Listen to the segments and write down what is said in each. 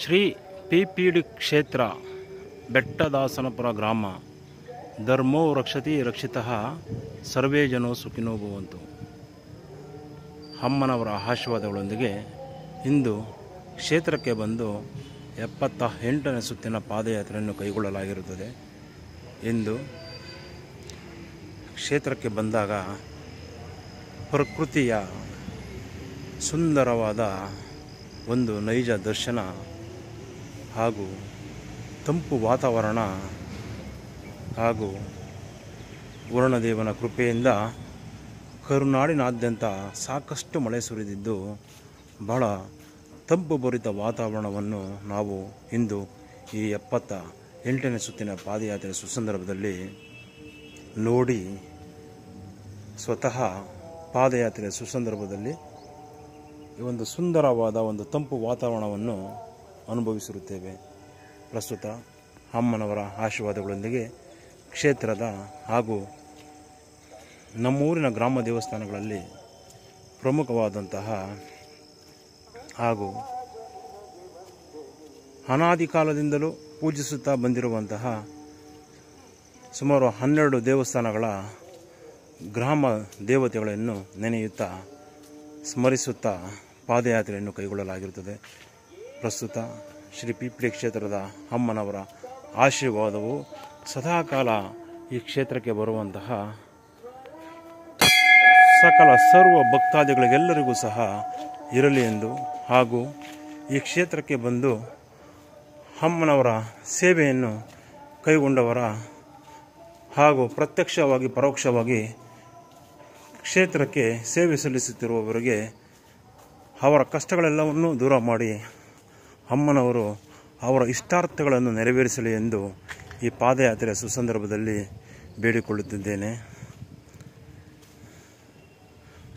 ಶ್ರೀ ಪಿಪೀಡಿ ಕ್ಷೇತ್ರ ಬೆಟ್ಟದಾಸನಪುರ ಗ್ರಾಮ. ಧರ್ಮೋ ರಕ್ಷತಿ ರಕ್ಷಿತಃ ಸರ್ವೇ ಜನೋ ಸುಖಿನೋ ಭವಂತು. ಅಮ್ಮನವರ ಆಶೀರ್ವಾದಗಳೊಂದಿಗೆ ಇಂದು ಕ್ಷೇತ್ರಕ್ಕೆ ಬಂದು 78ನೇ ಸುತ್ತಿನ ಪಾದಯಾತ್ರೆಯನ್ನು ಕೈಗೊಳ್ಳಲಾಗಿರುತ್ತದೆ. ಇಂದು ಕ್ಷೇತ್ರಕ್ಕೆ ಬಂದಾಗ ಪ್ರಕೃತಿಯ ಸುಂದರವಾದ ಒಂದು ನೈಜ ದರ್ಶನ ಹಾಗೂ ತಂಪು ವಾತಾವರಣ ಹಾಗೂ ವರುಣದೇವನ ಕೃಪೆಯಿಂದ ಕರುನಾಡಿನಾದ್ಯಂತ ಸಾಕಷ್ಟು ಮಳೆ ಸುರಿದಿದ್ದು ಬಹಳ ತಂಪು ಭರಿತ ವಾತಾವರಣವನ್ನು ನಾವು ಇಂದು ಈ 78ನೇ ಸುತ್ತಿನ ಪಾದಯಾತ್ರೆ ಸುಸಂದರ್ಭದಲ್ಲಿ ನೋಡಿ ಸ್ವತಃ ಪಾದಯಾತ್ರೆ ಸುಸಂದರ್ಭದಲ್ಲಿ ಈ ಒಂದು ಸುಂದರವಾದ ಒಂದು ತಂಪು ವಾತಾವರಣವನ್ನು ಅನುಭವಿಸಿರುತ್ತೇವೆ. ಪ್ರಸ್ತುತ ಅಮ್ಮನವರ ಆಶೀರ್ವಾದಗಳೊಂದಿಗೆ ಕ್ಷೇತ್ರದ ಹಾಗೂ ನಮ್ಮೂರಿನ ಗ್ರಾಮ ದೇವಸ್ಥಾನಗಳಲ್ಲಿ ಪ್ರಮುಖವಾದಂತಹ ಹಾಗೂ ಅನಾದಿ ಕಾಲದಿಂದಲೂ ಪೂಜಿಸುತ್ತಾ ಬಂದಿರುವಂತಹ ಸುಮಾರು 12 ದೇವಸ್ಥಾನಗಳ ಗ್ರಾಮ ದೇವತೆಗಳನ್ನು ನೆನೆಯುತ್ತಾ ಸ್ಮರಿಸುತ್ತಾ ಪಾದಯಾತ್ರೆಯನ್ನು ಕೈಗೊಳ್ಳಲಾಗಿರುತ್ತದೆ. ಪ್ರಸ್ತುತ ಶ್ರೀ ಪಿಪೀಡಿ ಕ್ಷೇತ್ರದ ಅಮ್ಮನವರ ಆಶೀರ್ವಾದವು ಸದಾಕಾಲ ಈ ಕ್ಷೇತ್ರಕ್ಕೆ ಬರುವಂತಹ ಸಕಲ ಸರ್ವ ಭಕ್ತಾದಿಗಳಿಗೆಲ್ಲರಿಗೂ ಸಹ ಇರಲಿ ಎಂದು ಹಾಗೂ ಈ ಕ್ಷೇತ್ರಕ್ಕೆ ಬಂದು ಅಮ್ಮನವರ ಸೇವೆಯನ್ನು ಕೈಗೊಂಡವರ ಹಾಗೂ ಪ್ರತ್ಯಕ್ಷವಾಗಿ ಪರೋಕ್ಷವಾಗಿ ಕ್ಷೇತ್ರಕ್ಕೆ ಸೇವೆ ಸಲ್ಲಿಸುತ್ತಿರುವವರಿಗೆ ಅವರ ಕಷ್ಟಗಳೆಲ್ಲವನ್ನೂ ದೂರ ಮಾಡಿ ಅಮ್ಮನವರು ಅವರ ಇಷ್ಟಾರ್ಥಗಳನ್ನು ನೆರವೇರಿಸಲಿ ಎಂದು ಈ ಪಾದಯಾತ್ರೆಯ ಸುಸಂದರ್ಭದಲ್ಲಿ ಬೇಡಿಕೊಳ್ಳುತ್ತಿದ್ದೇನೆ.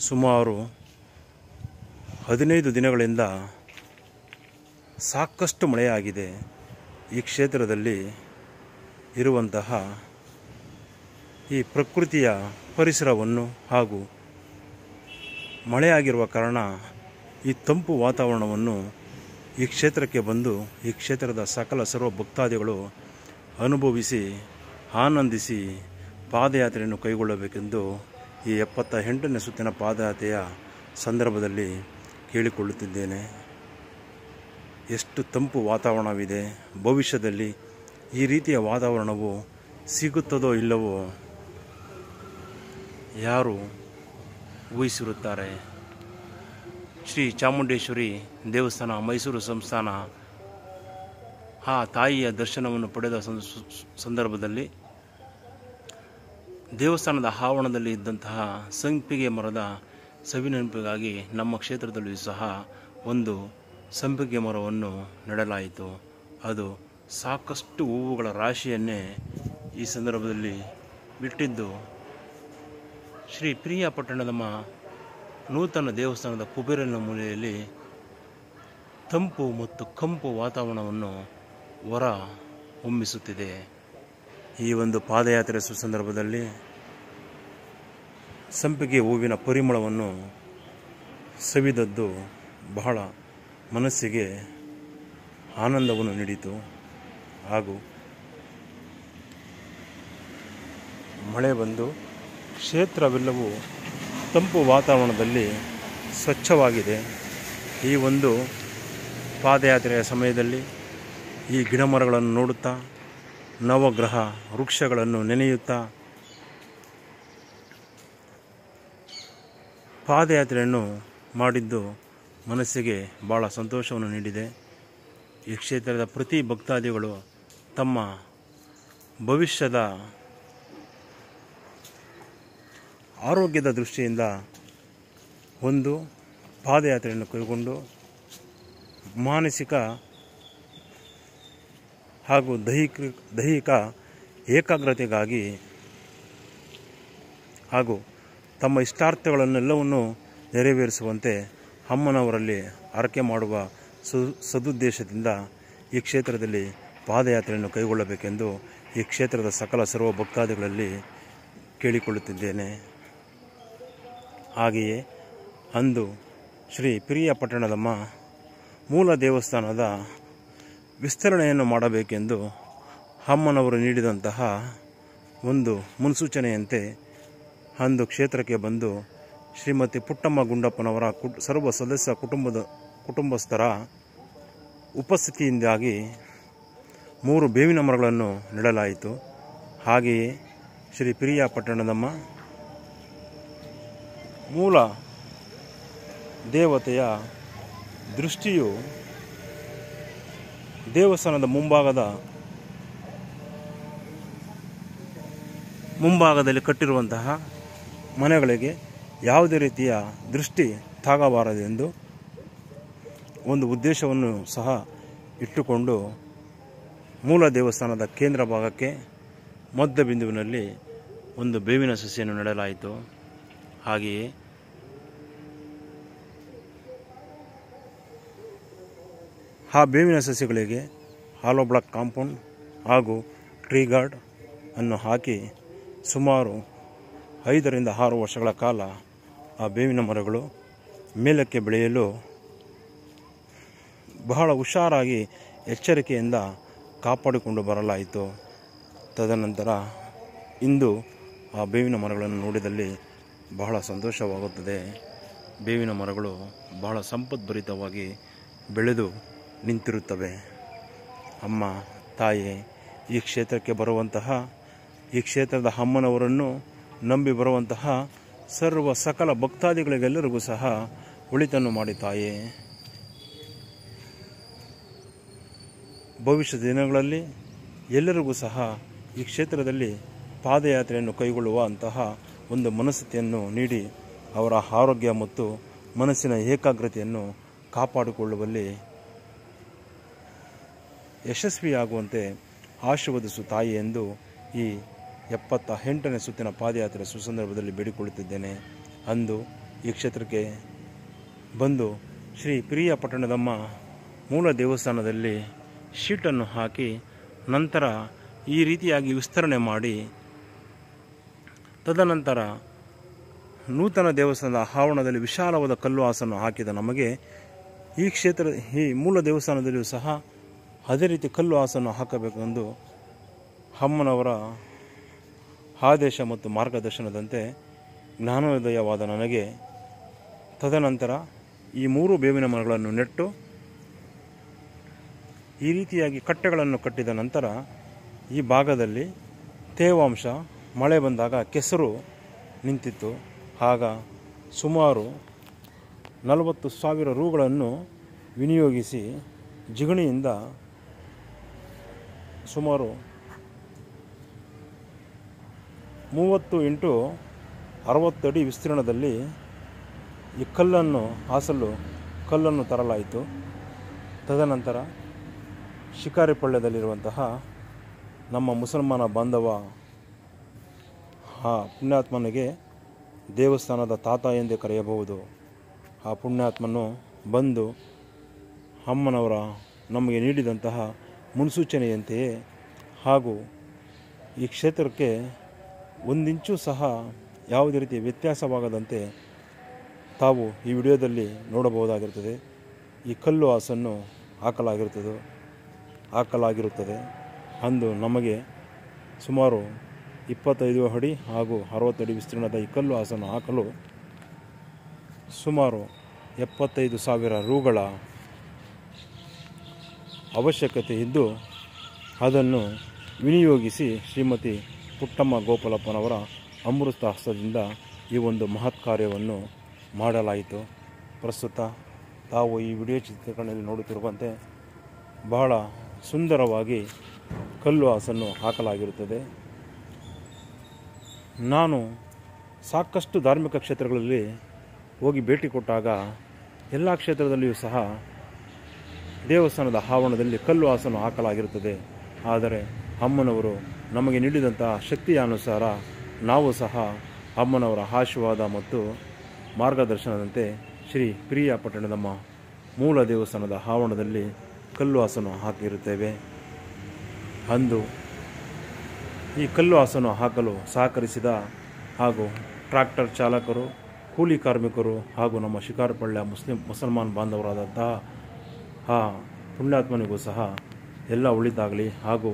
ಸುಮಾರು 15 ದಿನಗಳಿಂದ ಸಾಕಷ್ಟು ಮಳೆಯಾಗಿದೆ. ಈ ಕ್ಷೇತ್ರದಲ್ಲಿ ಇರುವಂತಹ ಈ ಪ್ರಕೃತಿಯ ಪರಿಸರವನ್ನು ಹಾಗೂ ಮಳೆಯಾಗಿರುವ ಕಾರಣ ಈ ತಂಪು ವಾತಾವರಣವನ್ನು ಈ ಕ್ಷೇತ್ರಕ್ಕೆ ಬಂದು ಈ ಕ್ಷೇತ್ರದ ಸಕಲ ಸರ್ವ ಭಕ್ತಾದಿಗಳು ಅನುಭವಿಸಿ ಆನಂದಿಸಿ ಪಾದಯಾತ್ರೆಯನ್ನು ಕೈಗೊಳ್ಳಬೇಕೆಂದು ಈ 78ನೇ ಸುತ್ತಿನ ಪಾದಯಾತ್ರೆಯ ಸಂದರ್ಭದಲ್ಲಿ ಕೇಳಿಕೊಳ್ಳುತ್ತಿದ್ದೇನೆ. ಎಷ್ಟು ತಂಪು ವಾತಾವರಣವಿದೆ, ಭವಿಷ್ಯದಲ್ಲಿ ಈ ರೀತಿಯ ವಾತಾವರಣವು ಸಿಗುತ್ತದೋ ಇಲ್ಲವೋ ಯಾರು ಊಹಿಸಿರುತ್ತಾರೆ. ಶ್ರೀ ಚಾಮುಂಡೇಶ್ವರಿ ದೇವಸ್ಥಾನ ಮೈಸೂರು ಸಂಸ್ಥಾನ ಆ ತಾಯಿಯ ದರ್ಶನವನ್ನು ಪಡೆದ ಸಂದರ್ಭದಲ್ಲಿ ದೇವಸ್ಥಾನದ ಆವರಣದಲ್ಲಿ ಇದ್ದಂತಹ ಸಂಪಿಗೆ ಮರದ ಸವಿನೆನಪಿಗಾಗಿ ನಮ್ಮ ಕ್ಷೇತ್ರದಲ್ಲಿಯೂ ಸಹ ಒಂದು ಸಂಪಿಗೆ ಮರವನ್ನು ನೆಡಲಾಯಿತು. ಅದು ಸಾಕಷ್ಟು ಹೂವುಗಳ ರಾಶಿಯನ್ನೇ ಈ ಸಂದರ್ಭದಲ್ಲಿ ಬಿಟ್ಟಿದ್ದು ಶ್ರೀ ಪ್ರಿಯಾಪಟ್ಟಣದಮ್ಮ ನೂತನ ದೇವಸ್ಥಾನದ ಕುಬೇರನ ಮೂಲೆಯಲ್ಲಿ ತಂಪು ಮತ್ತು ಕಂಪು ವಾತಾವರಣವನ್ನು ಹೊರ ಹೊಮ್ಮಿಸುತ್ತಿದೆ. ಈ ಒಂದು ಪಾದಯಾತ್ರೆ ಸುಸಂದರ್ಭದಲ್ಲಿ ಸಂಪಿಗೆ ಹೂವಿನ ಪರಿಮಳವನ್ನು ಸವಿದದ್ದು ಬಹಳ ಮನಸ್ಸಿಗೆ ಆನಂದವನ್ನು ನೀಡಿತು. ಹಾಗೂ ಮಳೆ ಬಂದು ಕ್ಷೇತ್ರವೆಲ್ಲವೂ ತಂಪು ವಾತಾವರಣದಲ್ಲಿ ಸ್ವಚ್ಛವಾಗಿದೆ. ಈ ಒಂದು ಪಾದಯಾತ್ರೆಯ ಸಮಯದಲ್ಲಿ ಈ ಗಿಡಮರಗಳನ್ನು ನೋಡುತ್ತಾ ನವಗ್ರಹ ವೃಕ್ಷಗಳನ್ನು ನೆನೆಯುತ್ತಾ ಪಾದಯಾತ್ರೆಯನ್ನು ಮಾಡಿದ್ದು ಮನಸ್ಸಿಗೆ ಭಾಳ ಸಂತೋಷವನ್ನು ನೀಡಿದೆ. ಈ ಕ್ಷೇತ್ರದ ಪ್ರತಿ ಭಕ್ತಾದಿಗಳು ತಮ್ಮ ಭವಿಷ್ಯದ ಆರೋಗ್ಯದ ದೃಷ್ಟಿಯಿಂದ ಒಂದು ಪಾದಯಾತ್ರೆಯನ್ನು ಕೈಗೊಂಡು ಮಾನಸಿಕ ಹಾಗೂ ದೈಹಿಕ ಏಕಾಗ್ರತೆಗಾಗಿ ಹಾಗೂ ತಮ್ಮ ಇಷ್ಟಾರ್ಥಗಳನ್ನೆಲ್ಲವನ್ನು ನೆರವೇರಿಸುವಂತೆ ಅಮ್ಮನವರಲ್ಲಿ ಹರಕೆ ಮಾಡುವ ಸದುದ್ದೇಶದಿಂದ ಈ ಕ್ಷೇತ್ರದಲ್ಲಿ ಪಾದಯಾತ್ರೆಯನ್ನು ಕೈಗೊಳ್ಳಬೇಕೆಂದು ಈ ಕ್ಷೇತ್ರದ ಸಕಲ ಸರ್ವ ಭಕ್ತಾದಿಗಳಲ್ಲಿ ಕೇಳಿಕೊಳ್ಳುತ್ತಿದ್ದೇನೆ. ಹಾಗೆಯೇ ಅಂದು ಶ್ರೀ ಪಿರಿಯಾಪಟ್ಟಣದಮ್ಮ ಮೂಲ ದೇವಸ್ಥಾನದ ವಿಸ್ತರಣೆಯನ್ನು ಮಾಡಬೇಕೆಂದು ಅಮ್ಮನವರು ನೀಡಿದಂತಹ ಒಂದು ಮುನ್ಸೂಚನೆಯಂತೆ ಅಂದು ಕ್ಷೇತ್ರಕ್ಕೆ ಬಂದು ಶ್ರೀಮತಿ ಪುಟ್ಟಮ್ಮ ಗುಂಡಪ್ಪನವರ ಸರ್ವ ಸದಸ್ಯ ಕುಟುಂಬಸ್ಥರ ಉಪಸ್ಥಿತಿಯಿಂದಾಗಿ 3 ಬೇವಿನ ಮರಗಳನ್ನು ನೆಡಲಾಯಿತು. ಹಾಗೆಯೇ ಶ್ರೀ ಪಿರಿಯಾಪಟ್ಟಣದಮ್ಮ ಮೂಲ ದೇವತೆಯ ದೃಷ್ಟಿಯು ದೇವಸ್ಥಾನದ ಮುಂಭಾಗದಲ್ಲಿ ಕಟ್ಟಿರುವಂತಹ ಮನೆಗಳಿಗೆ ಯಾವುದೇ ರೀತಿಯ ದೃಷ್ಟಿ ತಾಗಬಾರದೆಂದು ಒಂದು ಉದ್ದೇಶವನ್ನು ಸಹ ಇಟ್ಟುಕೊಂಡು ಮೂಲ ದೇವಸ್ಥಾನದ ಕೇಂದ್ರ ಭಾಗಕ್ಕೆ ಮಧ್ಯ ಬಿಂದುವಿನಲ್ಲಿ ಒಂದು ಬೇವಿನ ಸಸಿಯನ್ನು ನೆಡಲಾಯಿತು. ಹಾಗೆಯೇ ಆ ಬೇವಿನ ಸಸಿಗಳಿಗೆ ಹಾಲೋ ಬ್ಲಾಕ್ ಕಾಂಪೌಂಡ್ ಹಾಗೂ ಟ್ರೀ ಗಾರ್ಡ್ ಅನ್ನು ಹಾಕಿ ಸುಮಾರು 5 ರಿಂದ 6 ವರ್ಷಗಳ ಕಾಲ ಆ ಬೇವಿನ ಮರಗಳು ಮೇಲಕ್ಕೆ ಬೆಳೆಯಲು ಬಹಳ ಹುಷಾರಾಗಿ ಎಚ್ಚರಿಕೆಯಿಂದ ಕಾಪಾಡಿಕೊಂಡು ಬರಲಾಯಿತು. ತದನಂತರ ಇಂದು ಆ ಬೇವಿನ ಮರಗಳನ್ನು ನೋಡಿದಲ್ಲಿ ಬಹಳ ಸಂತೋಷವಾಗುತ್ತದೆ. ಬೇವಿನ ಮರಗಳು ಬಹಳ ಸಂಪದ್ಭರಿತವಾಗಿ ಬೆಳೆದು ನಿಂತಿರುತ್ತವೆ. ಅಮ್ಮ ತಾಯಿ ಈ ಕ್ಷೇತ್ರಕ್ಕೆ ಬರುವಂತಹ, ಈ ಕ್ಷೇತ್ರದ ಅಮ್ಮನವರನ್ನು ನಂಬಿ ಬರುವಂತಹ ಸಕಲ ಭಕ್ತಾದಿಗಳಿಗೆಲ್ಲರಿಗೂ ಸಹ ಒಳಿತನ್ನು ಮಾಡಿ ತಾಯೇ. ಭವಿಷ್ಯದ ದಿನಗಳಲ್ಲಿ ಎಲ್ಲರಿಗೂ ಸಹ ಈ ಕ್ಷೇತ್ರದಲ್ಲಿ ಪಾದಯಾತ್ರೆಯನ್ನು ಕೈಗೊಳ್ಳುವಂತಹ ಒಂದು ಮನಸ್ಥಿತಿಯನ್ನು ನೀಡಿ ಅವರ ಆರೋಗ್ಯ ಮತ್ತು ಮನಸ್ಸಿನ ಏಕಾಗ್ರತೆಯನ್ನು ಕಾಪಾಡಿಕೊಳ್ಳುವಲ್ಲಿ ಯಶಸ್ವಿಯಾಗುವಂತೆ ಆಶೀರ್ವದಿಸು ತಾಯಿ ಎಂದು ಈ 78ನೇ ಸುತ್ತಿನ ಪಾದಯಾತ್ರೆ ಸುಸಂದರ್ಭದಲ್ಲಿ ಬೇಡಿಕೊಳ್ಳುತ್ತಿದ್ದೇನೆ. ಅಂದು ಈ ಕ್ಷೇತ್ರಕ್ಕೆ ಬಂದು ಶ್ರೀ ಪಿರಿಯಾಪಟ್ಟಣದಮ್ಮ ಮೂಲ ದೇವಸ್ಥಾನದಲ್ಲಿ ಶೀಟನ್ನು ಹಾಕಿ ನಂತರ ಈ ರೀತಿಯಾಗಿ ವಿಸ್ತರಣೆ ಮಾಡಿ ತದನಂತರ ನೂತನ ದೇವಸ್ಥಾನದ ಆವರಣದಲ್ಲಿ ವಿಶಾಲವಾದ ಕಲ್ಲು ಹಾಸನ್ನು ಹಾಕಿದ ನಮಗೆ ಈ ಮೂಲ ದೇವಸ್ಥಾನದಲ್ಲಿಯೂ ಸಹ ಅದೇ ರೀತಿ ಕಲ್ಲು ಹಾಸನ್ನು ಹಾಕಬೇಕೆಂದು ಅಮ್ಮನವರ ಆದೇಶ ಮತ್ತು ಮಾರ್ಗದರ್ಶನದಂತೆ ಜ್ಞಾನೋದಯವಾದ ನನಗೆ ತದನಂತರ ಈ 3 ಬೇವಿನ ಮರಗಳನ್ನು ನೆಟ್ಟು ಈ ರೀತಿಯಾಗಿ ಕಟ್ಟೆಗಳನ್ನು ಕಟ್ಟಿದ ನಂತರ ಈ ಭಾಗದಲ್ಲಿ ತೇವಾಂಶ ಮಳೆ ಬಂದಾಗ ಕೆಸರು ನಿಂತಿತ್ತು. ಆಗ ಸುಮಾರು 40,000 ರೂಗಳನ್ನು ವಿನಿಯೋಗಿಸಿ ಜಿಗಣಿಯಿಂದ ಸುಮಾರು 30 × 60 ಅಡಿ ವಿಸ್ತೀರ್ಣದಲ್ಲಿ ಈ ಕಲ್ಲನ್ನು ತರಲಾಯಿತು. ತದನಂತರ ಶಿಕಾರಿಪಳ್ಯದಲ್ಲಿರುವಂತಹ ನಮ್ಮ ಮುಸಲ್ಮಾನ ಬಾಂಧವ ಆ ಪುಣ್ಯಾತ್ಮನಿಗೆ ದೇವಸ್ಥಾನದ ತಾತ ಎಂದೇ ಕರೆಯಬಹುದು. ಆ ಪುಣ್ಯಾತ್ಮನು ಬಂದು ಅಮ್ಮನವರ ನಮಗೆ ನೀಡಿದಂತಹ ಮುನ್ಸೂಚನೆಯಂತೆಯೇ ಹಾಗೂ ಈ ಕ್ಷೇತ್ರಕ್ಕೆ 1 ಇಂಚು ಸಹ ಯಾವುದೇ ರೀತಿಯ ವ್ಯತ್ಯಾಸವಾಗದಂತೆ ತಾವು ಈ ವಿಡಿಯೋದಲ್ಲಿ ನೋಡಬಹುದಾಗಿರುತ್ತದೆ. ಈ ಕಲ್ಲು ಹಾಸನ್ನು ಹಾಕಲಾಗಿರುತ್ತದೆ. ಅಂದು ನಮಗೆ ಸುಮಾರು 25 ಅಡಿ ಹಾಗೂ 60 ಅಡಿ ವಿಸ್ತೀರ್ಣದ ಈ ಕಲ್ಲು ಹಾಸನ್ನು ಹಾಕಲು ಸುಮಾರು 75,000 ರೂಗಳ ಅವಶ್ಯಕತೆ ಇದ್ದು ಅದನ್ನು ವಿನಿಯೋಗಿಸಿ ಶ್ರೀಮತಿ ಪುಟ್ಟಮ್ಮ ಗೋಪಾಲಪ್ಪನವರ ಅಮೃತ ಹಸ್ತದಿಂದ ಈ ಒಂದು ಮಹತ್ ಕಾರ್ಯವನ್ನು ಮಾಡಲಾಯಿತು. ಪ್ರಸ್ತುತ ತಾವು ಈ ವಿಡಿಯೋ ಚಿತ್ರೀಕರಣದಲ್ಲಿ ನೋಡುತ್ತಿರುವಂತೆ ಬಹಳ ಸುಂದರವಾಗಿ ಕಲ್ಲು ಹಾಸನ್ನು ಹಾಕಲಾಗಿರುತ್ತದೆ. ನಾನು ಸಾಕಷ್ಟು ಧಾರ್ಮಿಕ ಕ್ಷೇತ್ರಗಳಲ್ಲಿ ಹೋಗಿ ಭೇಟಿ ಕೊಟ್ಟಾಗ ಎಲ್ಲ ಕ್ಷೇತ್ರದಲ್ಲಿಯೂ ಸಹ ದೇವಸ್ಥಾನದ ಆವರಣದಲ್ಲಿ ಕಲ್ಲು ಹಾಸನ್ನು ಹಾಕಲಾಗಿರುತ್ತದೆ. ಆದರೆ ಅಮ್ಮನವರು ನಮಗೆ ನೀಡಿದಂತಹ ಶಕ್ತಿಯ ಅನುಸಾರ ನಾವು ಸಹ ಅಮ್ಮನವರ ಆಶೀರ್ವಾದ ಮತ್ತು ಮಾರ್ಗದರ್ಶನದಂತೆ ಶ್ರೀ ಪಿರಿಯಾಪಟ್ಟಣದಮ್ಮ ಮೂಲ ದೇವಸ್ಥಾನದ ಆವರಣದಲ್ಲಿ ಕಲ್ಲು ಹಾಸನ್ನು ಹಾಕಿರುತ್ತೇವೆ. ಅಂದು ಈ ಕಲ್ಲು ಹಾಸನ್ನು ಹಾಕಲು ಸಹಕರಿಸಿದ ಹಾಗೂ ಟ್ರ್ಯಾಕ್ಟರ್ ಚಾಲಕರು, ಕೂಲಿ ಕಾರ್ಮಿಕರು ಹಾಗೂ ನಮ್ಮ ಶಿಕಾರಿಪಳ್ಯ ಮುಸಲ್ಮಾನ್ ಬಾಂಧವರಾದಂತಹ ಆ ಪುಣ್ಯಾತ್ಮನಿಗೂ ಸಹ ಎಲ್ಲ ಒಳಿತಾಗಲಿ ಹಾಗೂ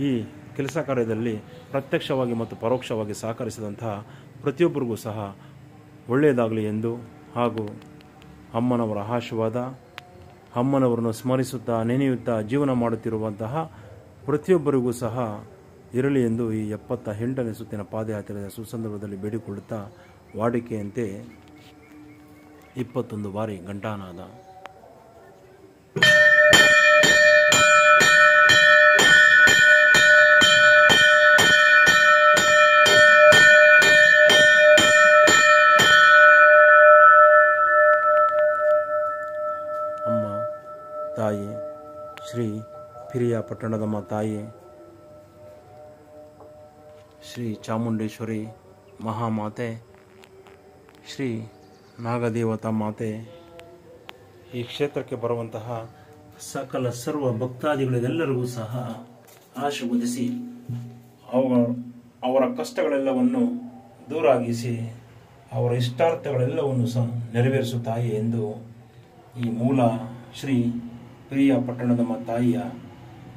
ಈ ಕೆಲಸ ಕಾರ್ಯದಲ್ಲಿ ಪ್ರತ್ಯಕ್ಷವಾಗಿ ಮತ್ತು ಪರೋಕ್ಷವಾಗಿ ಸಹಕರಿಸಿದಂತಹ ಪ್ರತಿಯೊಬ್ಬರಿಗೂ ಸಹ ಒಳ್ಳೆಯದಾಗಲಿ ಎಂದು ಹಾಗೂ ಅಮ್ಮನವರ ಆಶೀರ್ವಾದ, ಅಮ್ಮನವರನ್ನು ಸ್ಮರಿಸುತ್ತಾ ನೆನೆಯುತ್ತಾ ಜೀವನ ಮಾಡುತ್ತಿರುವಂತಹ ಪ್ರತಿಯೊಬ್ಬರಿಗೂ ಸಹ ಇರಲಿ ಎಂದು ಈ 78ನೇ ಸುತ್ತಿನ ಪಾದಯಾತ್ರೆಯ ಸುಸಂದರ್ಭದಲ್ಲಿ ಬೇಡಿಕೊಳ್ಳುತ್ತಾ ವಾಡಿಕೆಯಂತೆ 21 ಬಾರಿ ಘಂಟಾನಾದ. ಅಮ್ಮ ತಾಯಿ, ಶ್ರೀ ಪಿರಿಯಾಪಟ್ಟಣದಮ್ಮ ತಾಯಿ, ಶ್ರೀ ಚಾಮುಂಡೇಶ್ವರಿ ಮಹಾಮಾತೆ, ಶ್ರೀ ನಾಗದೇವತಾ ಮಾತೆ, ಈ ಕ್ಷೇತ್ರಕ್ಕೆ ಬರುವಂತಹ ಸಕಲ ಸರ್ವ ಭಕ್ತಾದಿಗಳಿಗೆಲ್ಲರಿಗೂ ಸಹ ಆಶೀರ್ವದಿಸಿ ಅವರ ಕಷ್ಟಗಳೆಲ್ಲವನ್ನು ದೂರಾಗಿಸಿ ಅವರ ಇಷ್ಟಾರ್ಥಗಳೆಲ್ಲವನ್ನು ಸಹ ನೆರವೇರಿಸು ತಾಯಿ ಎಂದು ಈ ಮೂಲ ಶ್ರೀ ಪಿರಿಯಾಪಟ್ಟಣದಮ್ಮ ತಾಯಿಯ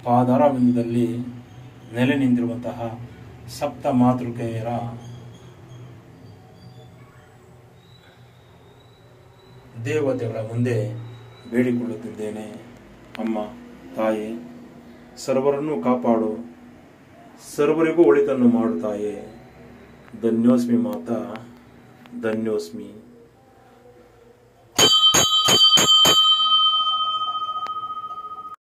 ಪಾದಾರವಿಂದದಲ್ಲಿ ನೆಲೆ ನಿಂತಿರುವಂತಹ ಸಪ್ತ ಮಾತೃಕೆಯರ ದೇವತೆಗಳ ಮುಂದೆ ಬೇಡಿಕೊಳ್ಳುತ್ತಿದ್ದೇನೆ. ಅಮ್ಮ ತಾಯಿ, ಸರ್ವರನ್ನು ಕಾಪಾಡು, ಸರ್ವರಿಗೂ ಒಳಿತನ್ನು ಮಾಡು ತಾಯೇ. ಧನ್ಯೋಸ್ಮಿ ಮಾತಾ, ಧನ್ಯೋಸ್ಮಿ.